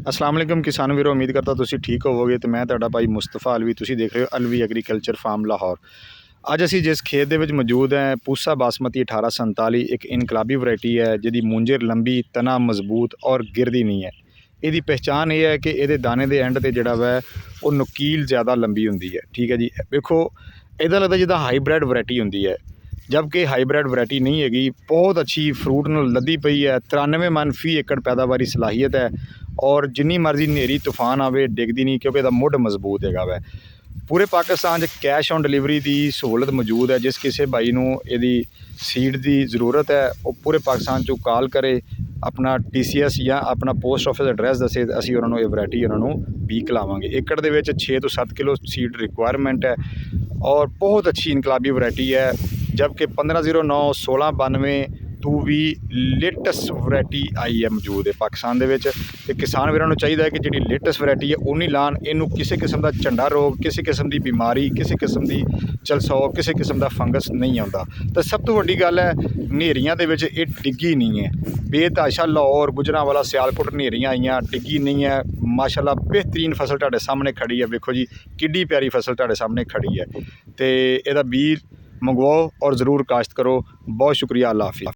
अस्सलाम वालेकुम किसान वीरो, उम्मीद करता तुसीं ठीक होवोगे। तो मैं तुहाडा भाई मुस्तफा अलवी, तुसीं देख रहे हो अलवी एग्रीकल्चर फार्म लाहौर। अज असीं जिस खेत दे विच मौजूद हैं, पूसा बासमती 1847 एक इनकलाबी वैरायटी है जिहदी मुंजर लंबी, तना मजबूत और गिरदी नहीं है। ਇਹਦੀ पहचान ये है कि ਇਹਦੇ दाने के एंड ਤੇ ਜਿਹੜਾ ਵੈ ਉਹ ਨੁਕੀਲ ज़्यादा लंबी ਹੁੰਦੀ है। ठीक है जी, वेखो इहदा लगदा जिद्दां हाईब्रिड वैरायटी ਹੁੰਦੀ है, जबकि हाईब्रिड वैरायटी नहीं हैगी। बहुत अच्छी फ्रूट नाल लदी पई है। 93 मन फी एकड़ पैदावारी सलाहियत है और जिन्नी मर्जी नेरी तूफान आवे डिगदी नहीं, क्योंकि इसदा मुੱਢ मजबूत हैगा वै। पूरे पाकिस्तान कैश ऑन डिलीवरी की सहूलत मौजूद है। जिस किसी भाई नूं इहदी सीड की जरूरत है वो पूरे पाकिस्तान चों कॉल करे, अपना TCS या अपना पोस्ट ऑफिस एड्रैस दसे, असीं उन्हां नूं ये वैरायटी उन्हां नूं भी खिलावांगे। एकड़ दे विच 6 तो 7 किलो सीड रिक्वायरमेंट है और बहुत अच्छी इनकलाबी वैरायटी है। जबकि 1509 1692 तू भी लेटैसट वैरायटी आई है मौजूद है पाकिस्तान दे विच। ते किसान वीरां नूं चाहीदा है कि जिहड़ी लेटैसट वैरायटी है उन्हीं लाण। इनू किसी किस्म का झंडा रोग, किसी किस्म की बीमारी, किसी किस्म की चलसौ, किसी किस्म का फंगस नहीं आता। तो सब तो वड्डी गल है, नेरियां दे विच ये डिग्गी नहीं है। बेतहाशा लाहौर, गुजरांवाला, सियालकोट नेरियां आईयां, डिग्गी नहीं है। माशाअल्लाह बेहतरीन फसल तुहाडे सामने खड़ी है। वेखो जी किड्डी प्यारी फसल तुहाडे सामने खड़ी है। तो इहदा बीज मंगवाओ और ज़रूर काश्त करो। बहुत शुक्रिया, अल्लाह हाफिज़।